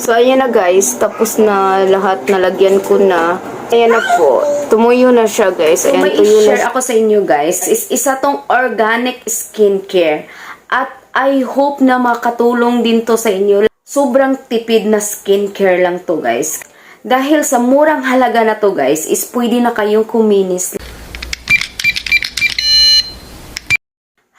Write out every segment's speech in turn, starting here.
So, ayan na guys. Tapos na lahat. Nalagyan ko na. Ayan na po. Tumuyo na siya guys. Ayan, May i-share ako sa inyo guys. Isa tong organic skincare. At I hope na makatulong din to sa inyo. Sobrang tipid na skincare lang to guys. Dahil sa murang halaga na to guys, is pwede na kayong kuminis.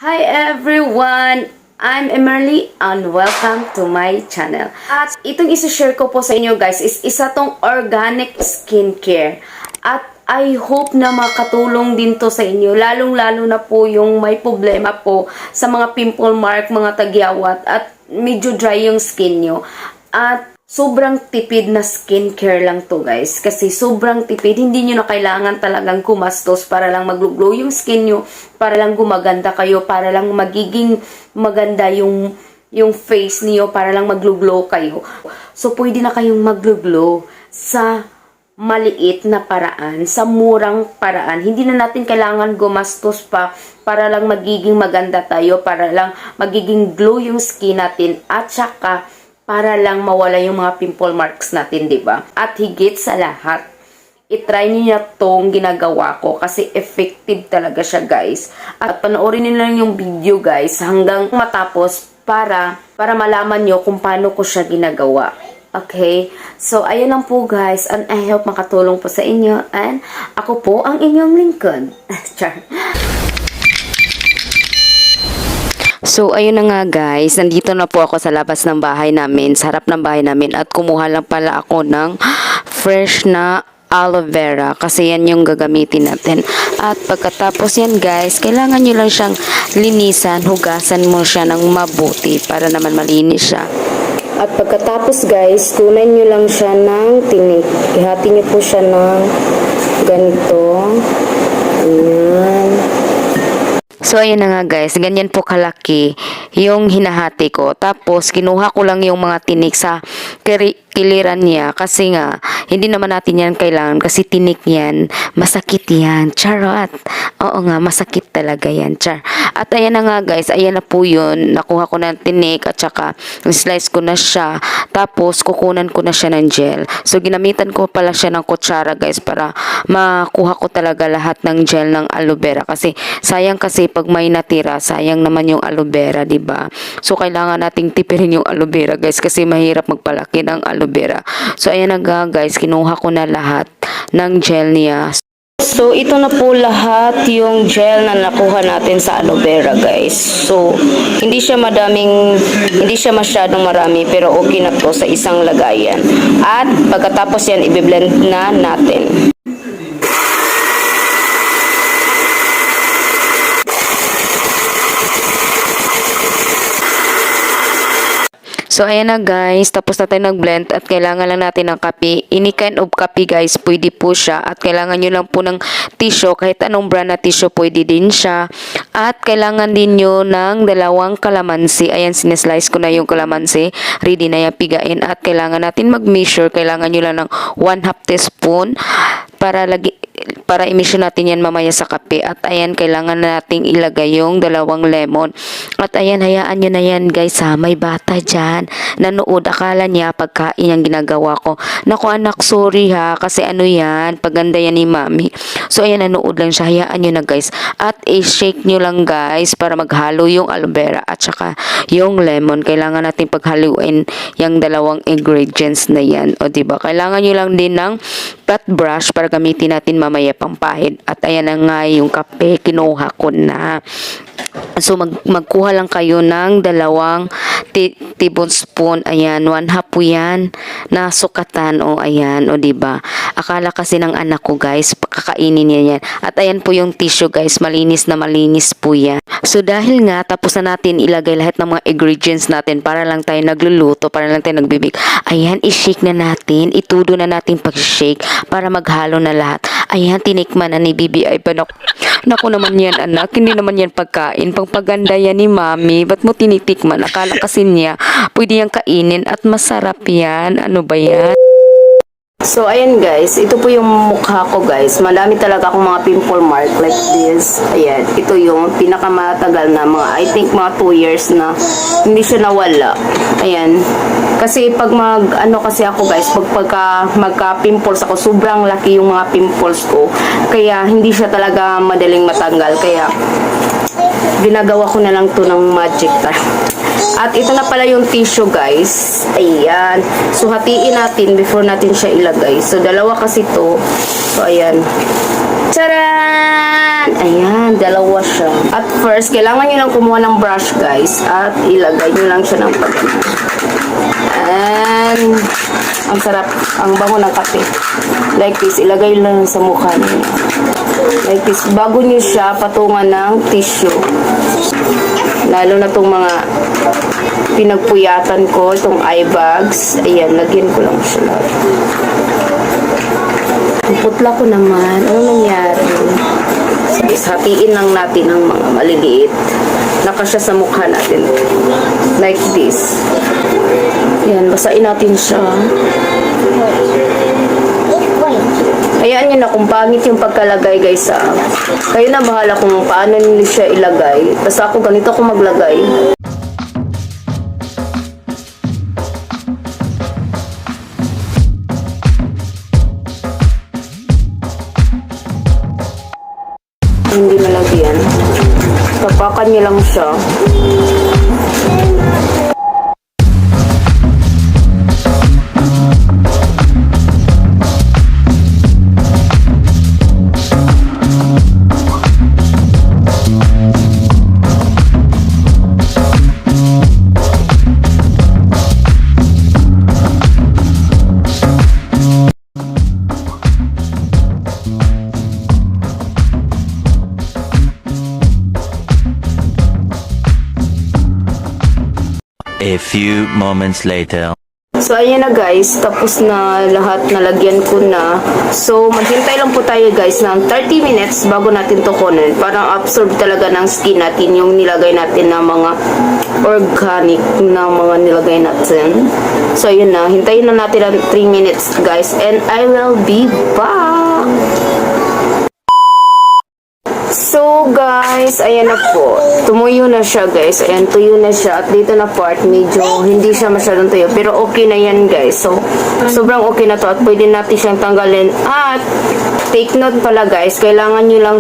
Hi everyone! I'm Emerly and welcome to my channel. At itong isi-share ko po sa inyo guys is isa tong organic skincare. At I hope na makatulong din to sa inyo. Lalong-lalo na po yung may problema po sa mga pimple mark, mga tagyawat at medyo dry yung skin nyo. At sobrang tipid na skincare lang to guys. Kasi sobrang tipid. Hindi nyo na kailangan talagang kumastos para lang mag-glow yung skin nyo. Para lang gumaganda kayo. Para lang magiging maganda yung face niyo. Para lang mag-glow kayo. So pwede na kayong mag-glow sa maliit na paraan. Sa murang paraan. Hindi na natin kailangan gumastos pa para lang magiging maganda tayo. Para lang magiging glow yung skin natin. At saka para lang mawala yung mga pimple marks natin, di ba? At higit sa lahat, itry niyo na tong ginagawa ko kasi effective talaga siya, guys. At panoorin niyo lang yung video, guys, hanggang matapos para malaman niyo kung paano ko siya ginagawa. Okay? So, ayun lang po, guys. And I hope makatulong po sa inyo. And ako po ang inyong lingkod. Char. So, ayun na nga guys, nandito na po ako sa labas ng bahay namin, sa harap ng bahay namin at kumuha lang pala ako ng fresh na aloe vera kasi yan yung gagamitin natin. At pagkatapos yan guys, kailangan nyo lang siyang linisan, hugasan mo siya ng mabuti para naman malinis siya. At pagkatapos guys, kunan nyo lang siya ng tinik. Ihati nyo po siya ng ganito. Ayan. So, ayun na nga guys, ganyan po kalaki yung hinahati ko. Tapos, kinuha ko lang yung mga tinik sa kiliran niya. Kasi nga, hindi naman natin yan kailangan kasi tinik yan. Masakit yan. Charot. Oo nga, masakit talaga yan. Char. At ayan na nga guys, ayan na po yun. Nakuha ko ng tinik at saka slice ko na siya. Tapos, kukunan ko na siya ng gel. So, ginamitan ko pala siya ng kutsara guys para makuha ko talaga lahat ng gel ng aloe vera. Kasi, sayang kasi pag may natira, sayang naman yung aloe vera, diba? So, kailangan nating tipirin yung aloe vera, guys, kasi mahirap magpalaki ng aloe vera. So, ayan na nga, guys, kinuha ko na lahat ng gel niya. So, ito na po lahat yung gel na nakuha natin sa aloe vera, guys. So, hindi siya masyadong marami, pero okay na to sa isang lagayan. At, pagkatapos yan, i-blend na natin. So, ayan na guys. Tapos na tayo nag-blend at kailangan lang natin ng kape. Any kind of kape guys, pwede po siya. At kailangan nyo lang po ng tissue. Kahit anong brand na tissue, pwede din siya. At kailangan din nyo ng 2 kalamansi. Ayan, sineslice ko na yung kalamansi. Ready na yung pigain. At kailangan natin mag-measure. Kailangan nyo lang ng 1/2 teaspoon para i-measure natin yan mamaya sa kape. At ayan, kailangan nating ilagay yung 2 lemon. At ayan, hayaan nyo na yan guys ha. May bata dyan. Nanood. Akala niya pagkain yung ginagawa ko. Naku anak, sorry ha. Kasi ano yan, paganda yan ni mami. So ayan, nanood lang siya. Hayaan nyo na guys. At i-shake nyo lang guys para maghalo yung aloe vera at saka yung lemon. Kailangan natin paghaluin yung 2 ingredients na yan. O diba? Kailangan nyo lang din ng flat brush para gamitin natin mamaya pang pahid. At ayan na nga yung kape. Kinuha ko na. So, magkuha lang kayo ng 2 tablespoon. Ayan, 1/2 po yan na sukatan. O, ayan. O, diba? Akala kasi ng anak ko, guys, kakainin niya yan. At ayan po yung tissue, guys. Malinis na malinis po yan. So, dahil nga, tapos na natin ilagay lahat ng mga ingredients natin para lang tayo nagluluto, para lang tayo nagbibig. Ayan, i-shake na natin. Itudo na natin pag-shake para maghalo na lahat. Ayan, tinikman na ni BBI pa. Naku naman yan, anak. Hindi naman yan pagkain. Pangpaganda yan ni mami. Ba't mo tinitikman? Akala kasi niya, pwede yang kainin at masarap yan. Ano ba yan? So, ayan guys, ito po yung mukha ko guys. Madami talaga akong mga pimple mark like this. Ayan, ito yung pinakamatagal na mga, I think mga 2 years na hindi siya nawala. Ayan. Kasi pag kasi ako guys, pagka magka-pimples ako, sobrang laki yung mga pimples ko. Kaya hindi siya talaga madaling matanggal. Kaya ginagawa ko na lang to ng magic At ito na pala yung tissue guys. Ayan. So hatiin natin before natin siya ilagay. So dalawa kasi to. So ayan. Charan! Ayan, dalawa siya. At first, kailangan nyo lang kumuha ng brush guys. At ilagay nyo lang siya ng pagkakas. And ang sarap, ang bango ng kape. Like this, ilagay lang sa mukha niyo. Like this, bago niyo siya patungan ng tissue. Lalo na itong mga pinagpuyatan ko, itong eye bags. Ayan, lagyan ko lang siya lahat. Ang putla ko naman. Ano nangyari? Hatiin lang natin ang mga maliliit. Nakasya sa mukha natin. Like this. Ayan, basain natin siya. Hayaan nyo na kung pangit yung pagkalagay guys kayo na bahala kung paano nyo siya ilagay. Basta ako ganito ako maglagay. Hindi malagyan. Tapakan nyo lang siya. A few moments later. So, ayan na guys. Tapos na lahat. Nalagyan ko na. So, maghintay lang po tayo guys ng 30 minutes bago natin to kunin. Parang absorb talaga ng skin natin yung nilagay natin na mga organic na mga nilagay natin. So, ayun na. Hintayin na natin ng 3 minutes guys. And I will be back. So guys, ayan na po. Tumuyo na siya guys. Ayan, tuyo na siya. At dito na part, medyo hindi siya masyadong tuyo. Pero okay na yan guys. So, sobrang okay na to. At pwede natin siyang tanggalin. At, take note pala guys, kailangan nyo lang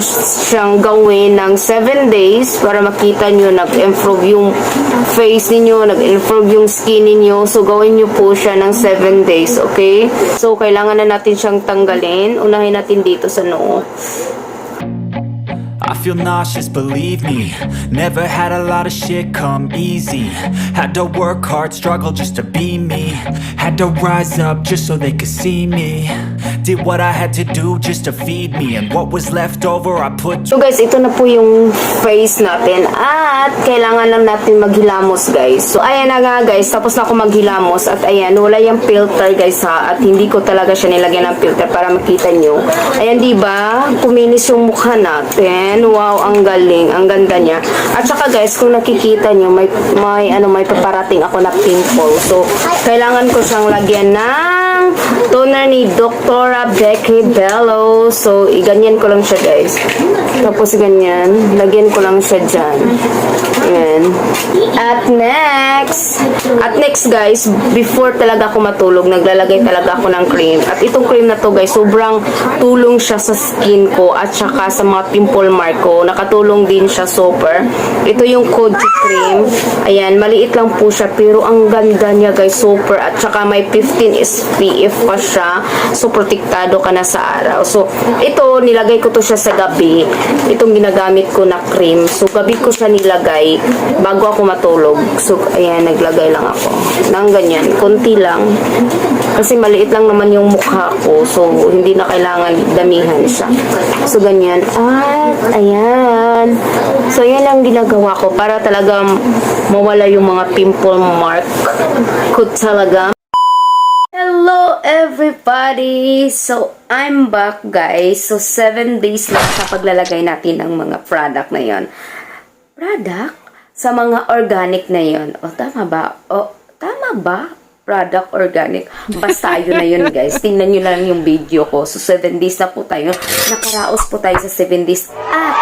siyang gawin ng 7 days para makita nyo nag-improve yung face ninyo, nag-improve yung skin ninyo. So, gawin nyo po siya ng 7 days, okay? So, kailangan na natin siyang tanggalin. Unahin natin dito sa noo. I feel nauseous, believe me. Never had a lot of shit come easy. Had to work hard, struggle just to be me. Had to rise up just so they could see me. Did what I had to do just to feed me. And what was left over I put. So guys, ito na po yung face natin. At kailangan lang natin maghilamos guys. So ayan na nga guys, tapos na ako maghilamos. At ayan, wala yung filter guys ha. At hindi ko talaga siya nilagyan ng filter para makita nyo. Ayan diba, kuminis yung mukha natin. Wow, ang galing, ang ganda niya. At saka guys, kung nakikita nyo, may paparating ako na pimple. So, kailangan ko siyang lagyan ng toner ni Dr. Becky Bello. So, iganyan ko lang siya guys. Tapos ganyan, lagyan ko lang siya dyan. Ayan. At next guys, before talaga ako matulog, naglalagay talaga ako ng cream. At itong cream na to guys, sobrang tulong siya sa skin ko at saka sa mga pimple mark ko. Nakatulong din siya super. Ito yung Koji cream. Ayan, maliit lang po siya pero ang ganda niya guys, super. At saka may 15 SPF pa siya. So, protektado ka na sa araw. So, ito, nilagay ko to siya sa gabi. Itong ginagamit ko na cream. So, gabi ko siya nilagay bago ako matulog. So, ayan, naglagay lang ako. Nang ganyan, konti lang. Kasi maliit lang naman yung mukha ko. So, hindi na kailangan damihan siya. So, ganyan. At, ayan. So, yan ang ginagawa ko para talaga mawala yung mga pimple mark ko talaga. Hello everybody! So, I'm back guys. So, 7 days lang sa paglalagay natin ng mga product na yon. Product? Sa mga organic na yon. O, tama ba? O, tama ba? product organic. Basta yun na yun guys. Tingnan nyo lang yung video ko. So 7 days na po tayo. Nakaraos po tayo sa 7 days. At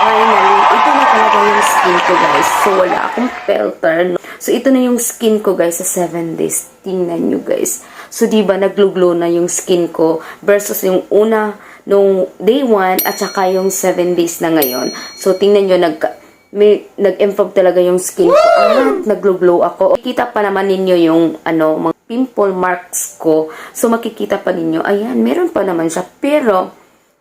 finally, ito na talaga yung skin ko guys. So wala akong filter. No? So ito na yung skin ko guys sa 7 days. Tingnan nyo guys. So diba naglo-glow na yung skin ko versus yung una nung day 1 at saka yung 7 days na ngayon. So tingnan nyo nag-improve talaga yung skin ko. Naglo-glow ako. Makikita pa naman ninyo yung mga pimple marks ko. So makikita pa ninyo, ayan, meron pa naman siya. Pero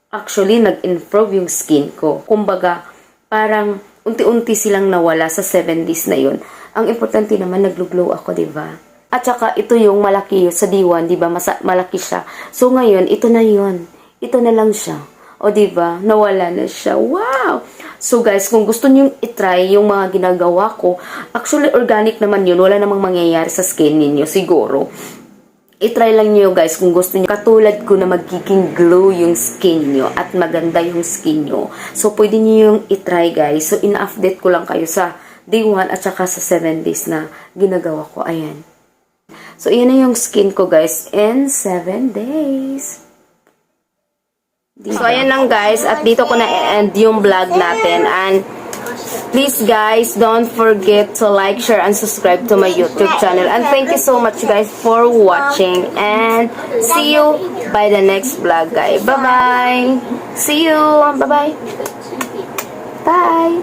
actually nag-improve yung skin ko. Kumbaga, parang unti-unti silang nawala sa 7 days na yun. Ang importante naman naglo-glow ako, 'di ba? At saka ito yung malaki sa D1, 'di ba? Malaki siya. So ngayon, ito na 'yon. Ito na lang siya. O 'di ba? Nawala na siya. Wow. So guys, kung gusto niyo i-try yung mga ginagawa ko, actually organic naman yun. Wala namang mangyayari sa skin ninyo siguro. I-try lang niyo guys kung gusto niyo. Katulad ko na magiging glow yung skin niyo at maganda yung skin niyo. So pwede niyo yung i-try guys. So ina-update ko lang kayo sa day 1 at saka sa 7 days na ginagawa ko. Ayan. So iyan na yung skin ko guys in 7 days. So, ayan lang guys. At dito ko na-end yung vlog natin. And, please guys, don't forget to like, share, and subscribe to my YouTube channel. And thank you so much guys for watching. And, see you by the next vlog guys. Bye-bye! See you! Bye-bye! Bye!